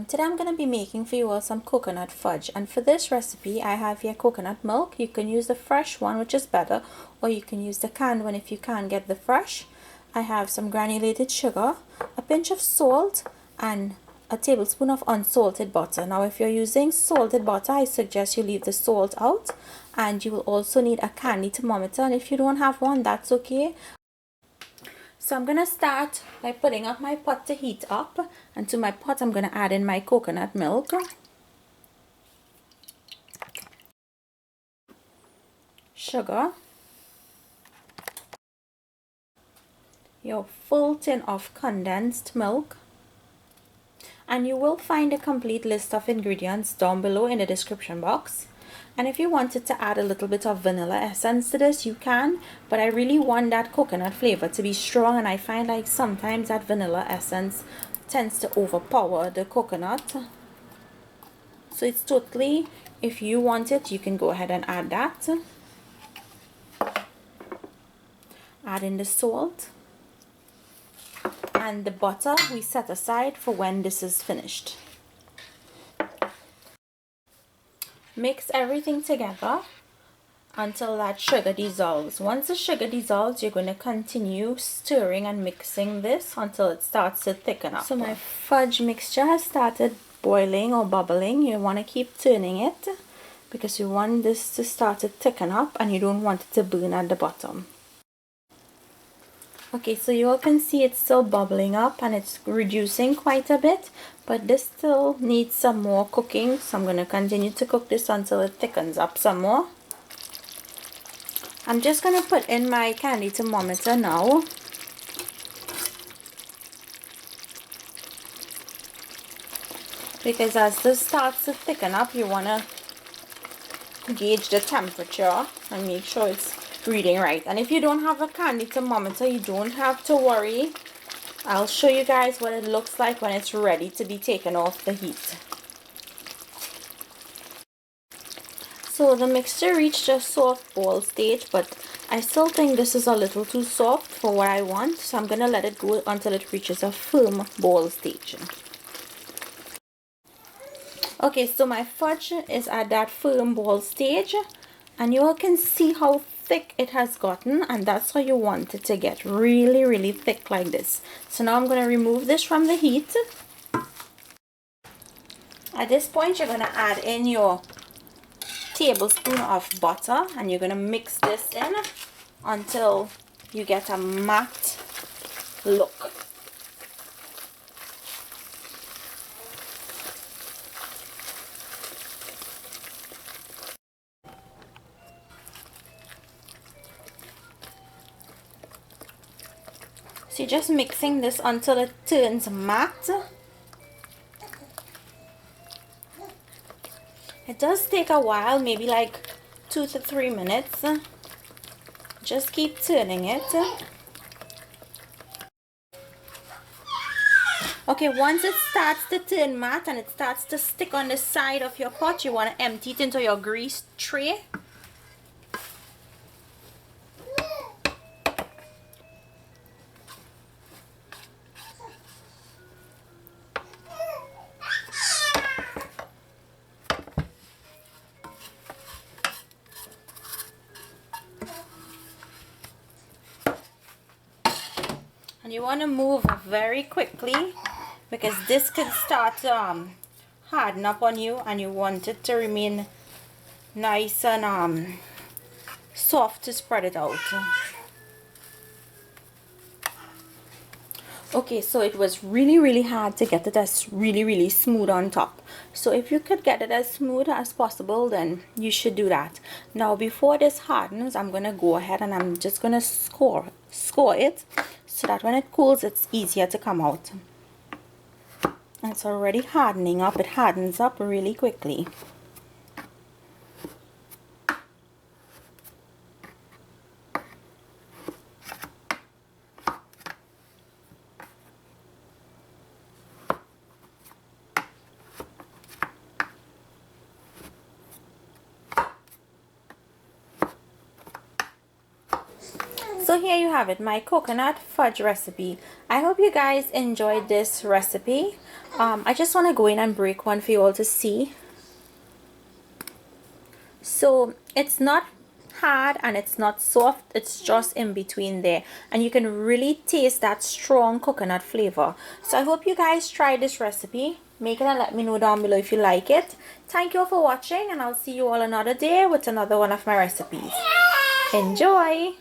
Today I'm going to be making for you all some coconut fudge, and for this recipe I have here coconut milk. You can use the fresh one, which is better, or you can use the canned one if you can't get the fresh. I have some granulated sugar, a pinch of salt, and a tablespoon of unsalted butter. Now if you're using salted butter, I suggest you leave the salt out, and you will also need a candy thermometer, and if you don't have one, that's okay. So I'm going to start by putting up my pot to heat up, and to my pot I'm going to add in my coconut milk, sugar, your full tin of condensed milk, and you will find a complete list of ingredients down below in the description box. And if you wanted to add a little bit of vanilla essence to this, you can, but I really want that coconut flavor to be strong, and I find like sometimes that vanilla essence tends to overpower the coconut. So it's totally, if you want it, you can go ahead and add that. Add in the salt, and the butter we set aside for when this is finished. Mix everything together until that sugar dissolves. Once the sugar dissolves, you're going to continue stirring and mixing this until it starts to thicken up. So my fudge mixture has started boiling or bubbling. You want to keep turning it because you want this to start to thicken up and you don't want it to burn at the bottom. Okay, so you all can see it's still bubbling up and it's reducing quite a bit, but this still needs some more cooking, so I'm going to continue to cook this until it thickens up some more. I'm just going to put in my candy thermometer now. Because as this starts to thicken up, you want to gauge the temperature and make sure it's reading right. And if you don't have a candy thermometer, you don't have to worry. I'll show you guys what it looks like when it's ready to be taken off the heat. So the mixture reached a soft ball stage, but I still think this is a little too soft for what I want, so I'm gonna let it go until it reaches a firm ball stage. Okay, so my fudge is at that firm ball stage, and you all can see how thick it has gotten, and that's how you want it to get, really thick like this. So now I'm going to remove this from the heat. At this point you're going to add in your tablespoon of butter, and you're going to mix this in until you get a matte look. So you're just mixing this until it turns matte. It does take a while, maybe like 2 to 3 minutes. Just keep turning it. Okay, once it starts to turn matte and it starts to stick on the side of your pot, you want to empty it into your grease tray. And you want to move very quickly because this can start to harden up on you, and you want it to remain nice and soft to spread it out. Okay, so it was really hard to get it as really smooth on top. So if you could get it as smooth as possible, then you should do that. Now before this hardens, I'm going to go ahead and I'm just going to score it so that when it cools it's easier to come out. And it's already hardening up. It hardens up really quickly. So here you have it, my coconut fudge recipe. I hope you guys enjoyed this recipe. I just want to go in and break one for you all to see. So it's not hard and it's not soft, it's just in between there, and you can really taste that strong coconut flavor. So I hope you guys try this recipe. Make it and let me know down below if you like it. Thank you all for watching, and I'll see you all another day with another one of my recipes. Enjoy!